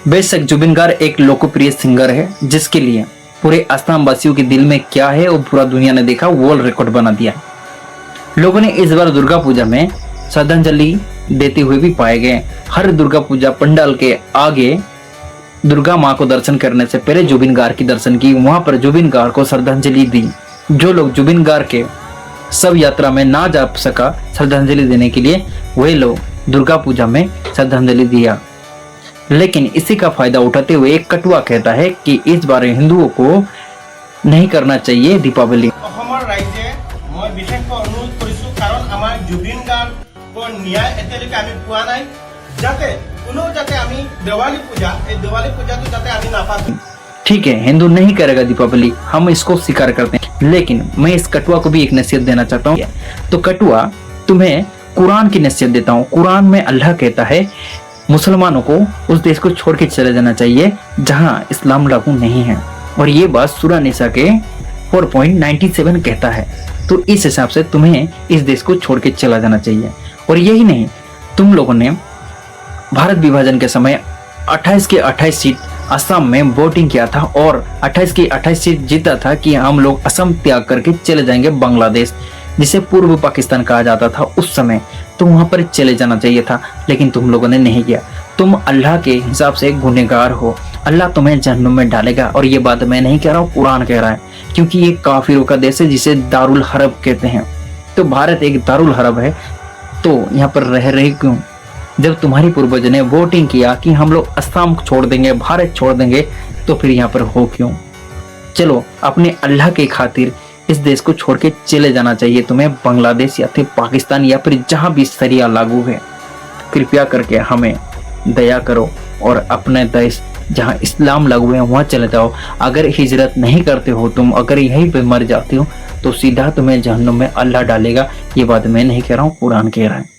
बेशक जुबिन गार्ग एक लोकप्रिय सिंगर है जिसके लिए पूरे असम वासियों के दिल में क्या है और पूरा दुनिया ने देखा, वर्ल्ड रिकॉर्ड बना दिया। लोगों ने इस बार दुर्गा पूजा में श्रद्धांजलि देते हुए भी पाए गए। हर दुर्गा पूजा पंडाल के आगे दुर्गा माँ को दर्शन करने से पहले जुबिन गार्ग की दर्शन की, वहां पर जुबिन गार्ग को श्रद्धांजलि दी। जो लोग जुबिन गार्ग के सब यात्रा में ना जा सका श्रद्धांजलि देने के लिए, वही लोग दुर्गा पूजा में श्रद्धांजलि दिया। लेकिन इसी का फायदा उठाते हुए एक कटुआ कहता है कि इस बार हिंदुओं को नहीं करना चाहिए दीपावली। ठीक है, हिंदू नहीं करेगा दीपावली, हम इसको स्वीकार करते हैं, लेकिन मैं इस कटुआ को भी एक नसीहत देना चाहता हूँ। तो कटुआ, तुम्हें कुरान की नसीहत देता हूँ। कुरान में अल्लाह कहता है मुसलमानों को उस देश को छोड़ के चले जाना चाहिए जहां इस्लाम लागू नहीं है, और ये बात सूरह निसा के 4.97 कहता है। तो इस हिसाब से तुम्हें इस देश को छोड़ के चला जाना चाहिए। और यही नहीं, तुम लोगों ने भारत विभाजन के समय 28 के 28 सीट असम में वोटिंग किया था और 28 की 28 सीट जीता था कि हम लोग असम त्याग करके चले जाएंगे बांग्लादेश, जिसे पूर्व पाकिस्तान कहा जाता था उस समय। तो वहां पर चले जाना चाहिए था, लेकिन तुम लोगों ने नहीं किया। तुम अल्लाह के हिसाब से गुनहगार हो, अल्लाह तुम्हें जहन्नुम में डालेगा। और ये बात मैं नहीं कह रहा हूँ, कुरान कह रहा है, क्योंकि ये काफिरों का देश है जिसे दारुल हरब कहते हैं। तो भारत एक दारुल हरब है, तो यहाँ पर रह रहे क्यों? जब तुम्हारी पूर्वज ने वोटिंग किया कि हम लोग असम छोड़ देंगे, भारत छोड़ देंगे, तो फिर यहाँ पर हो क्यों? चलो, अपने अल्लाह के खातिर इस देश को छोड़ के चले जाना चाहिए तुम्हें, बांग्लादेश या फिर पाकिस्तान या फिर जहां भी शरिया लागू है। कृपया करके हमें दया करो और अपने देश जहां इस्लाम लागू है वहां चले जाओ। अगर हिजरत नहीं करते हो तुम, अगर यहीं पे मर जाते हो, तो सीधा तुम्हें जहन्नुम में अल्लाह डालेगा। ये बात मैं नहीं कह रहा हूँ, कुरान कह रहा है।